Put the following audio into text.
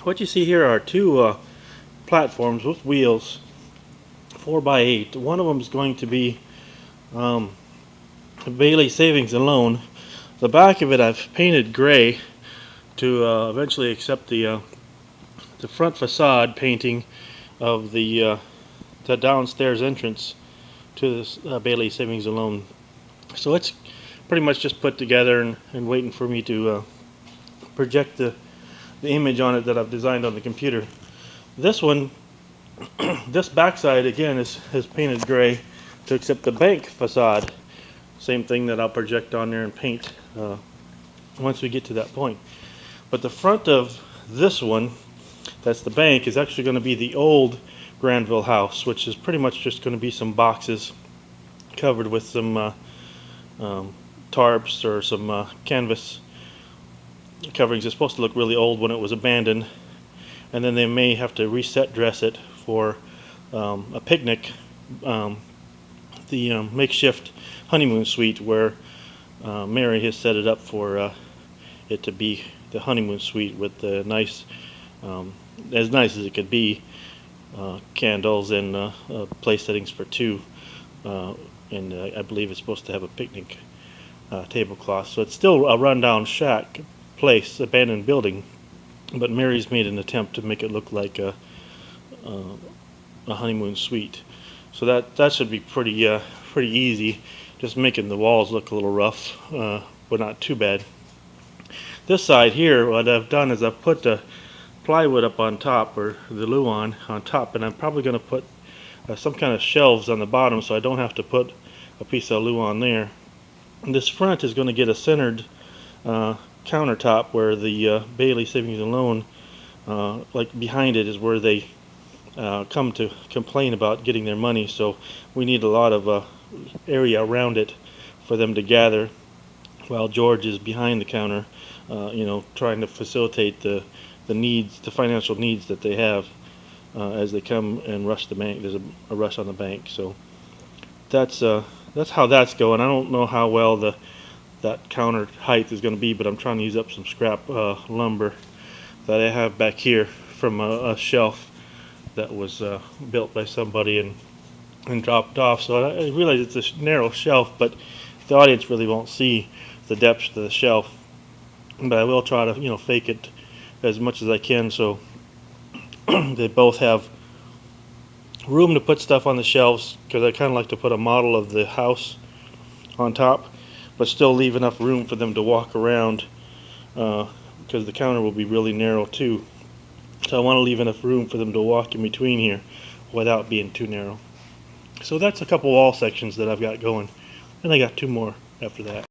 What you see here are two platforms with wheels, 4x8. One of them is going to be Bailey Savings and Loan. The back of it I've painted gray to eventually accept the front facade painting of the downstairs entrance to this Bailey Savings and Loan. So it's pretty much just put together and waiting for me to project the image on it that I've designed on the computer. This one, this backside again is painted gray to accept the bank facade. Same thing that I'll project on there and paint once we get to that point. But the front of this one, that's the bank, is actually going to be the old Granville house, which is pretty much just going to be some boxes covered with some tarps or some canvas coverings. It's supposed to look really old when it was abandoned, and then they may have to reset dress it for a picnic, the makeshift honeymoon suite where Mary has set it up for it to be the honeymoon suite with the nice, as nice as it could be, candles and place settings for two, and I believe it's supposed to have a picnic tablecloth. So it's still a rundown shack place, abandoned building, but Mary's made an attempt to make it look like a honeymoon suite. So that should be pretty easy, just making the walls look a little rough, but not too bad. This side here, what I've done is I've put the plywood up on top, or the luan on top, and I'm probably going to put some kind of shelves on the bottom so I don't have to put a piece of luan there. And this front is going to get a centered countertop where the Bailey Savings and Loan, like behind it is where they come to complain about getting their money, so we need a lot of area around it for them to gather while George is behind the counter, trying to facilitate the needs, the financial needs that they have as they come and rush the bank. There's a rush on the bank, so that's how that's going. I don't know how well that counter height is going to be, but I'm trying to use up some scrap lumber that I have back here from a shelf that was built by somebody and dropped off. So I realize it's a narrow shelf, but the audience really won't see the depth of the shelf. But I will try to fake it as much as I can so they both have room to put stuff on the shelves, because I kind of like to put a model of the house on top, but still leave enough room for them to walk around, because the counter will be really narrow too. So I want to leave enough room for them to walk in between here without being too narrow. So that's a couple wall sections that I've got going, and I got two more after that.